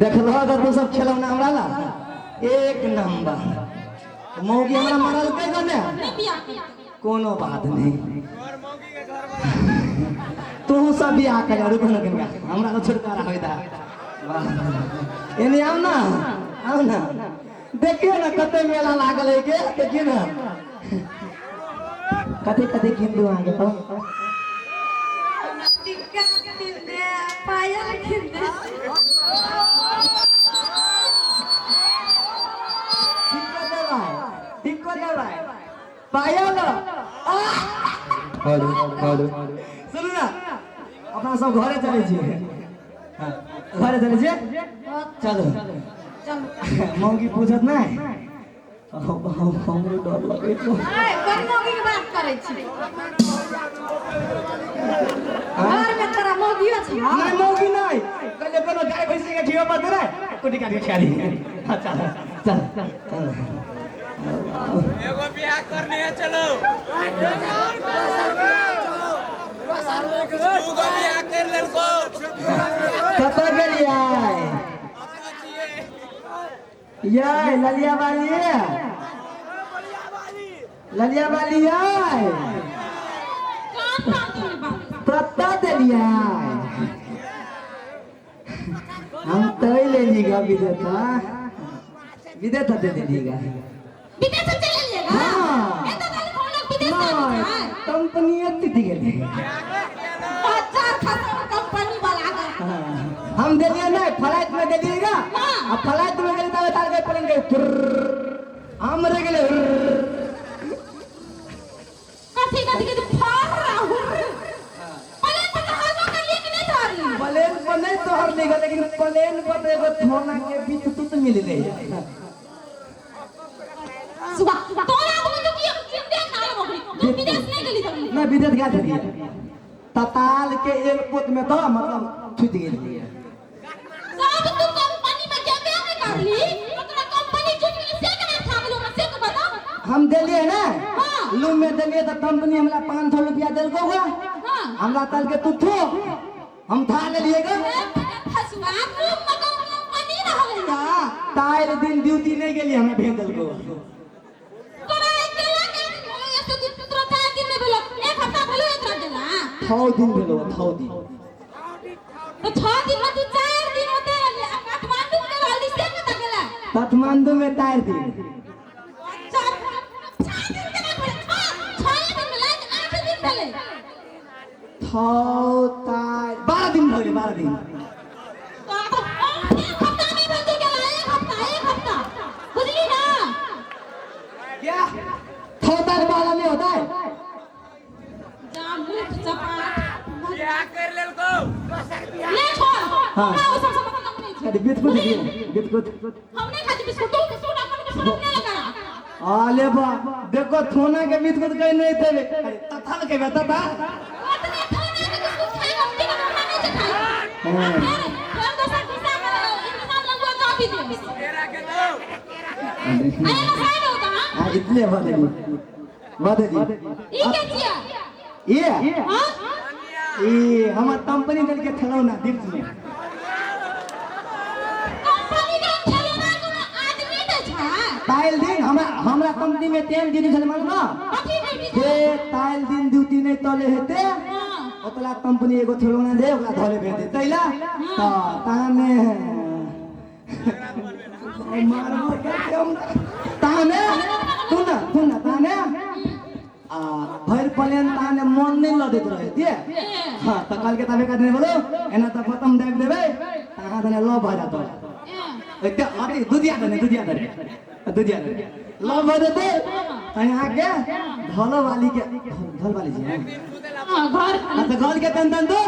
देखल तो सब खिलौना हमरा ला एक नंबर मौगी हमरा मरल के गने कोनो बात नहीं तू सब बियाह कर रुको न कनिया हमरा तो छुटकारा होइदा एने आओ ना देखिए ना कते मेला लागल है के देखिए ना कते किंदु आगे तो टिक्का किंदे पायल किंदे टिक्को देवाय पायल हेलो सुन ना अपना सब घरे चले छी हां घरे चले छी चलो मौगी पूछत ना हमरो डर लगे तो कोन मौगी के बात करे छी घर में तोरा मौगी अछि नहीं मौगी नहीं कले कोनो गाय भैंस के ठियो पर दे कुटी काटी खा ली हां चल एगो बियाह करनी है चलो दूगो बियाह कर लेलको कत गेलियै ये ललिया वाली ये पता देलियै हम तय ले लीगा विदेता दे देलीगा विदेश से चले लेगा हां ए तो खाली हम लोग विदेश जाते हैं कंपनी तिथि गेली 50 खाता कंपनी वाला का हम देलिए ना फ्लाइट में देलिएगा अब फ्लाइट में गेली तब तार के प्लेन के हम रह गेले कथी के फाड़ रहा हूं प्लेन पर हवा कर लिए कि नहीं थारी प्लेन पर नहीं तोहर लेगा लेकिन प्लेन पर एगो थोना के बीच तुत मिल गई सुबह तोरा को तो कि चिंता ना लगोगी तू विदेश नहीं गेली तब ना विदेश गया था तताल के एयरपोर्ट में तो मतलब छूट गेली सब तू कंपनी में क्या क्या कर ली तोरा कंपनी छूट गेली से केना था गेलो से के बता हम देलिए ना हां लू में देलिए तो कंपनी हमरा 500 रुपया देलको हुआ हां हमरा तल के तू थो हम था लेलिएगा फसवा तू कंपनी रहले तार दिन ड्यूटी नहीं गेली हमें भेज देलको तोरा अकेला के ऐसे तोरा था दिन में भेलो एक हफ्ता भेलो एकरा देला थौ दिन भेलो थौ दिन तो 6 दिन में तू 4 दिन होते काठमांडू में रहली से के तगला काठमांडू में 4 दिन 4 दिन के ना 6 दिन में लाइन 8 दिन भेले थौ तार 12 दिन भइले 12 दिन तो एक हफ्ता में भेल गेला एक हफ्ता बुझली ना क्या थौ तार 12 में होता है जा मुठ चपाट बियाह कर लेलको ले छोड़ हाँ। ना वो सब पता नहीं है अरे बिस्कुट दिए बिस्कुट हमने खाती बिस्कुट तू बिस्कुट अपन के शराब नहीं लगा आले बा देखो थोना के बिस्कुट कहीं नहीं थे तथल के बता था इतने खाने के बिस्कुट खाए हम दिन में खाने से खाए हां फिर दोसर दिशा में इंतजाम लगवा का भी दे तेरा के दो अरे ना साइड होता हां आ इतने बदली ई के छिया ये हां ये हमार कंपनी दल के खिलौना गिफ्ट में कंपनी के खिलौना कोनो आदमी दे छा ताइल दिन हमरा कंपनी में 10 दिन चले मान ना कथी ड्यूटी जे ताइल दिन ड्यूटी नहीं तले हेते हां ओतला कंपनी एगो खिलौना दे ओकरा धले भेज दे तैला तो ताने मारबो के हम ताने सुन ताने आ भर प्लेन ताने मन नहीं लदैत रहे दिए हां त कल के तबे का देने बोलो एना त खत्म देख देबे ताहा तने लो भजा तो एते अरे दुधिया दे लो भजा दे तने आगे धलो वाली के धल वाली जी हां घर हां त गल के तन दो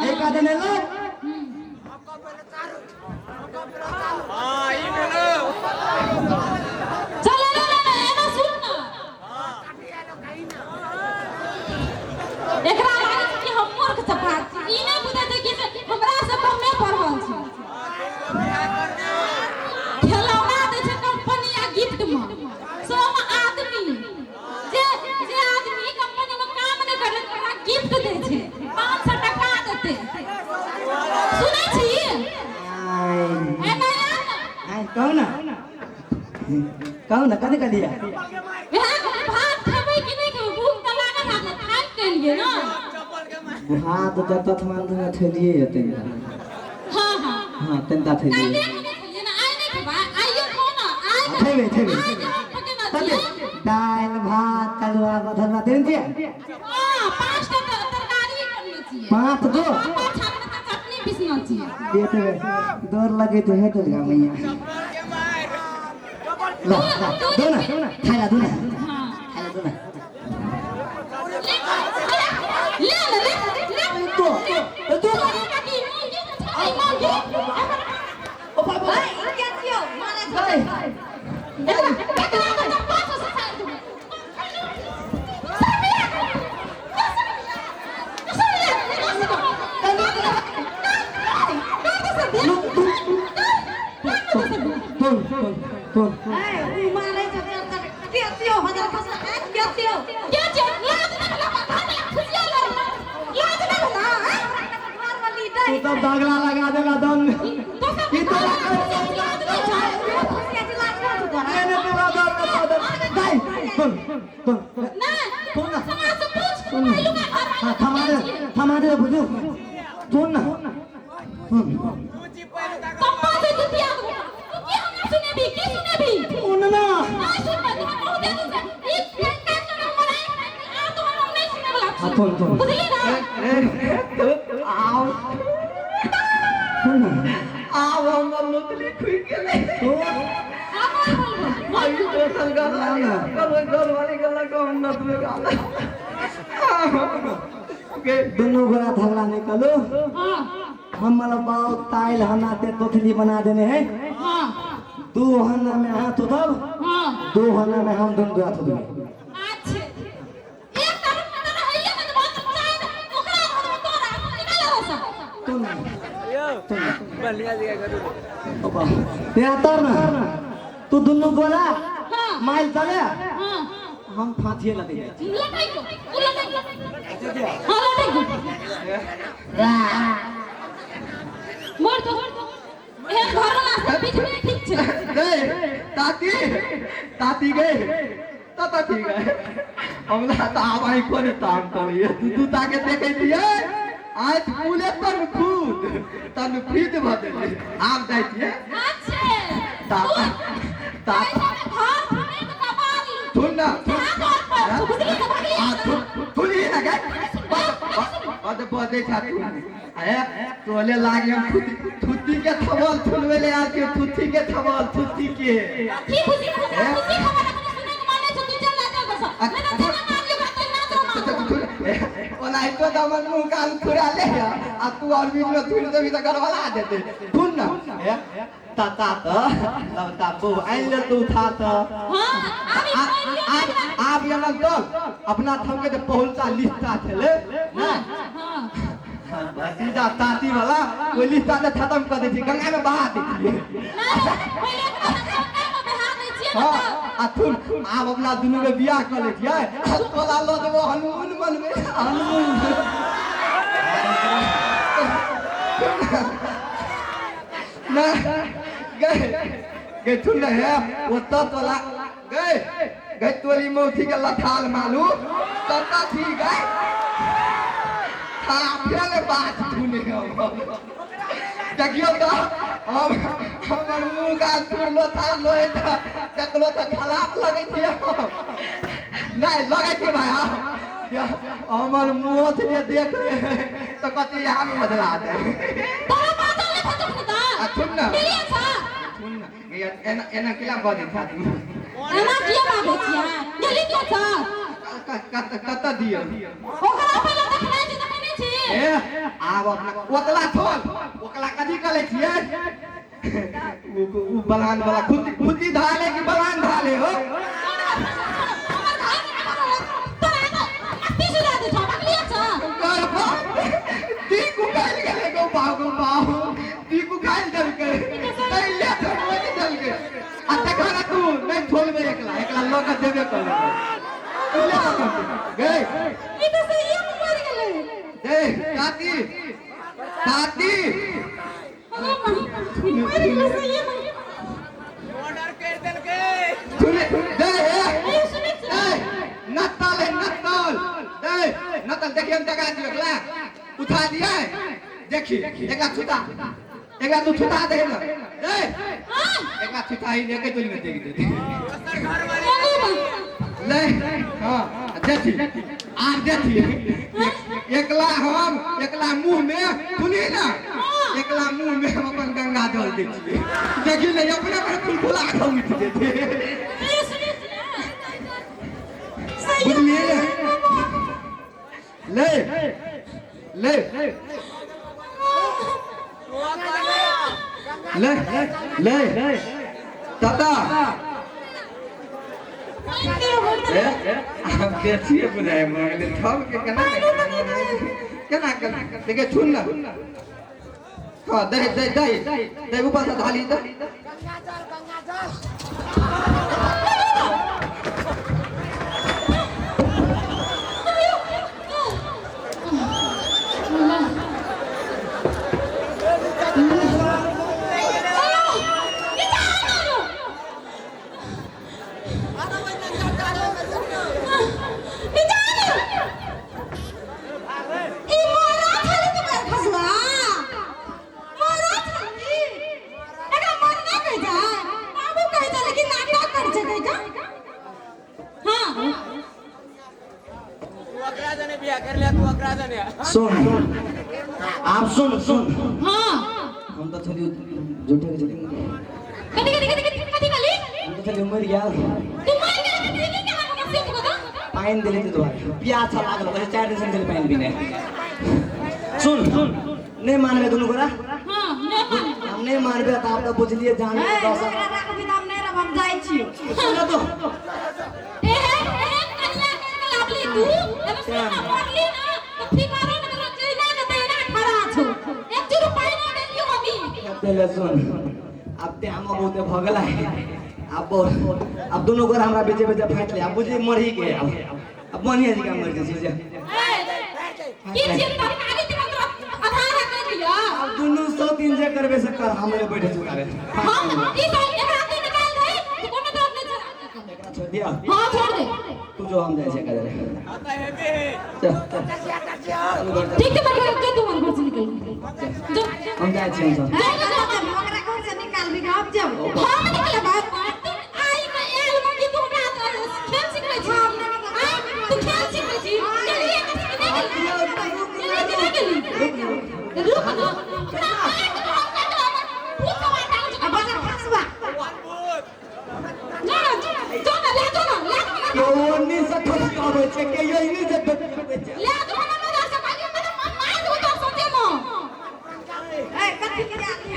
एक आ देने लो हां ई बोलो चलो ना एना सुन ना एकरा लागे कि हम मूर्ख चपाट ई नहीं बुझे छै कि हमरा से कम नहीं पढ़ल छी खिलौना दे छै कंपनी आ गिफ्ट में सब आदमी जे आदमी कंपनी में काम नहीं करे ओकरा गिफ्ट दे छै 500 टका देते सुनै छी कहू ना कथी कहलिए भात खेबै कि नहीं खेबै भूख त लागल है खाइ के लिए ना चप्पल के मार भात जब मान दूंगा थैलिए हेतै हां हां हां तंता थैलिए काल्हि खेलिए ना आइ नहीं खेबै आइयो खो ना आइ थैबे थैबे फटे ना तबे दाल भात तरुआ बथरुआ देन दिए हां पांचटा तरकारी करने चाहिए 5 दो पापा छान के चटनी पीसना चाहिए देते दौर लगे तो है तो मैया चप्पल के मार ला दो ना खाया दो ना हां खाया दो ना ले तो काकी मोंगी ओ बाबा क्या थियो मारे भाई तुम तो दागला लगा देगा दम ये तो मैंने तेरा दर्द का नहीं सुन थमा दे बुझो सुन ना ऊंची पहले तक सुन ना सुन आओ आओ हम लोटली खुई गेले आई तो संगा ना गल वाली गल को न तुमे गाल के दोनों गोरा धगला निकलो हम मतलब बाव ताइल हनाते तोथली बना देने हैं दो हना में हाथ उधर दो हना में हम दोनों हाथ उधर बलिया दिया करो ते आतर ना तू दोनों गोरा माइल चले हम फांसिए लगे ताती गए ताता ठीक है हमला ताबाई कोने ताम करिए तू ताके देखे दिए आज पुले तन खुद तन फीद बदले आप जाइए ताता ताता सुन ना थोड़ी लगे बद बदे छाती आया तोले लागे थुत्ती के थवल थुलवे ले आके थुत्ती के थवल थुत्ती के की खुशी खबर सुने के माने छ तू चल लागे बस मैंने तेरा नाम लिखा तो ना तो ओलाई तो दमन मुंह कान खुरा ले आ तू और भी में थुल देवी त करवाला देते सुन ना ताता तब ताबो आइल तू था त हां आप यहाँ तो अपना थम के पहुंचा लिस्टा थे हां सीधा ताती वाला वो लिस्टा ने खत्म कर दी थी गंगा में बहा दी थी हां अथुन आप अपना दोनों के बियाह कर ले छिए तोला लो देबो हनुमान बनबे हनुमान ना गए थुन है वो तो तोला गए तोली मौथी के लथाल मालू तता थी गए हां फिर बात सुने देखियो तो हमर मुंह का सुरलो था लोए देखलो तो खराब लगे थी नहीं लगे थी भाई हमर मुंह से देख तो कति हम बदला दे तोरा बात ले खत्म होता सुन ना मिलिए था एना किला बदे था तू एना किया बाबे छिया गेली क्यों था कत दियो ओकरा पहले देखना छी देखने छी ए आब अपना ओकला छोड़ ओकला कथी करे छिए उ बलान वाला खुदी धाले कि बलान धाले हो ती को खाइल गेले गो बाऊ ती को खाइल दल के ले छोड़ दल के आता खाना तू नहीं छोड़बे एकला लोग देबे कर ले गए ई तो सही है मर गेले ए ताती मर गेले सही है ऑर्डर कर देल के सुने दे नतल है नतल दे नतल देखिए हम जगह दिखला उठा दिया देखिए एकला छुटा एकला तू छुटा दे ना दे एकला छुटा ही लेके चल में देख दे घर वाले ले हां देखी आप देखिए एकला हम एकला मुंह में सुनिए ना एकला मुंह में हम अपन गंगा जल देखिए देखिए नहीं अपने पर फूल फुला के उठ देते बुझलिए ले ले ले ले दादा आप देखिए बुझाए मगले ठग के केना देखिए सुन ना हां दे दे दे दे ऊपर से ढाली दे सुन आप सुन हाँ हम तो थोड़ी झूठे के चलेंगे कदी हम तो थोड़ी मर गया पाइन दिले थे दोबारा प्याज था लागल बस 4 दिन से दिले पाइन पीने सुन नहीं मानबे दोनों गोरा हाँ हम नहीं मानबे त आप तो बुझलिए जान के दस हम जाइ छी सुन तो ए कन्या के लाभली तू एबे सुन मारली ना तो ठिकाना में रख जइना के देना खड़ा छो 1 रुपया ना देलियो अभी तेले सुन अब ते हम बहुते भगला है अब दोनों गोरा हमरा बेचे फाट ले अब बुझे मर ही गए अब बनिया जी का मर जे सोचे की चीज तरकारी दिखा आधार कर दिया अब दोनों 100-3 जे करबे से कर हमरे बैठे चुकावे हां ई तो एकरा के निकाल दे तू कोनो तो अपने एकरा छोड़ दिया हां छोड़ दे तू जो हम जाए से कर आता है बे चल ठीक है मैं के तू मन घर से निकल जो हम जाए छी हम सब ओकरा घर से निकाल भी आप जब हम निकल बात आई के एल में की तू ना खेल सिखले छी तू खेल सिखले छी रुक ना अब बस फसवा ना ले यो ओनी से खस आवे छे के यो इनी से बेचे ले तो ना ना से काली में मार दो तो सोचे मो ए कथि के आती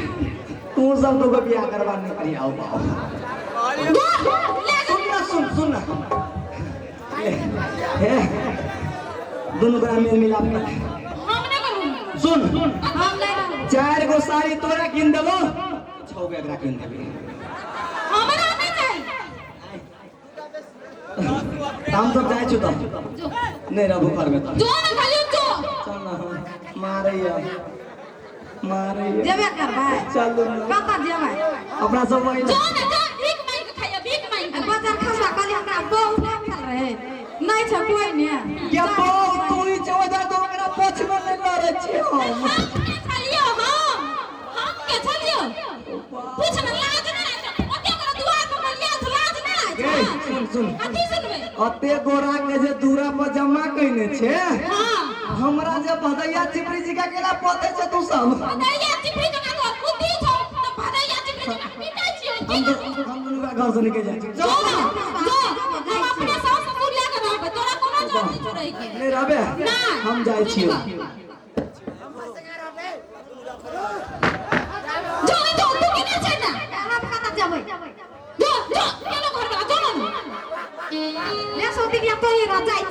तू सब तो बियाह करवाने करी आओ बाओ सुन ना हे दोनों का मेल मिलाप कर हम ना करू सुन हम ले रहू 4 गो साड़ी तोरा किन देबो 6 गो एकरा किन देबी हमरा नहीं चाहिए हम सब जाए छु तो जो नहीं रहबो घर में तो जो ना खाली जो चल ना मारैया जेबे करबा चल कता जेबे अपना सब वही जो ना जो भीख मांग के खाइए भीख मांग के बाजार खसवा खाली हमरा बहु ना मिल रहे नहीं छ कोई ने क्या बहु तू ही चौदा तो ओकरा पोछ में नहीं लड़े छी हम चलियो हम के चलियो पूछ ना लाज ना ओते ओकरा दुआर पर बलिया लाज ना ए सुन अथी सुनबे अते गोरा के जे दूरा पर जमा कइने छे हां हमरा जे भदैया चिपरी जी का केला पते छे तू सब भदैया चिपरी का तो बुद्धि छो तो भदैया चिपरी का पीटा छियो हम दोनों का घर से निकल जाए जो हम अपने सास ससुर लेके रहबे तोरा कोनो जरूरत नहीं छोड़े के नहीं रहबे हम जाए छी जो तो तू केना छै ना हम कता जेबै जो केना घर का जो ले सोती के तो ही रह जाई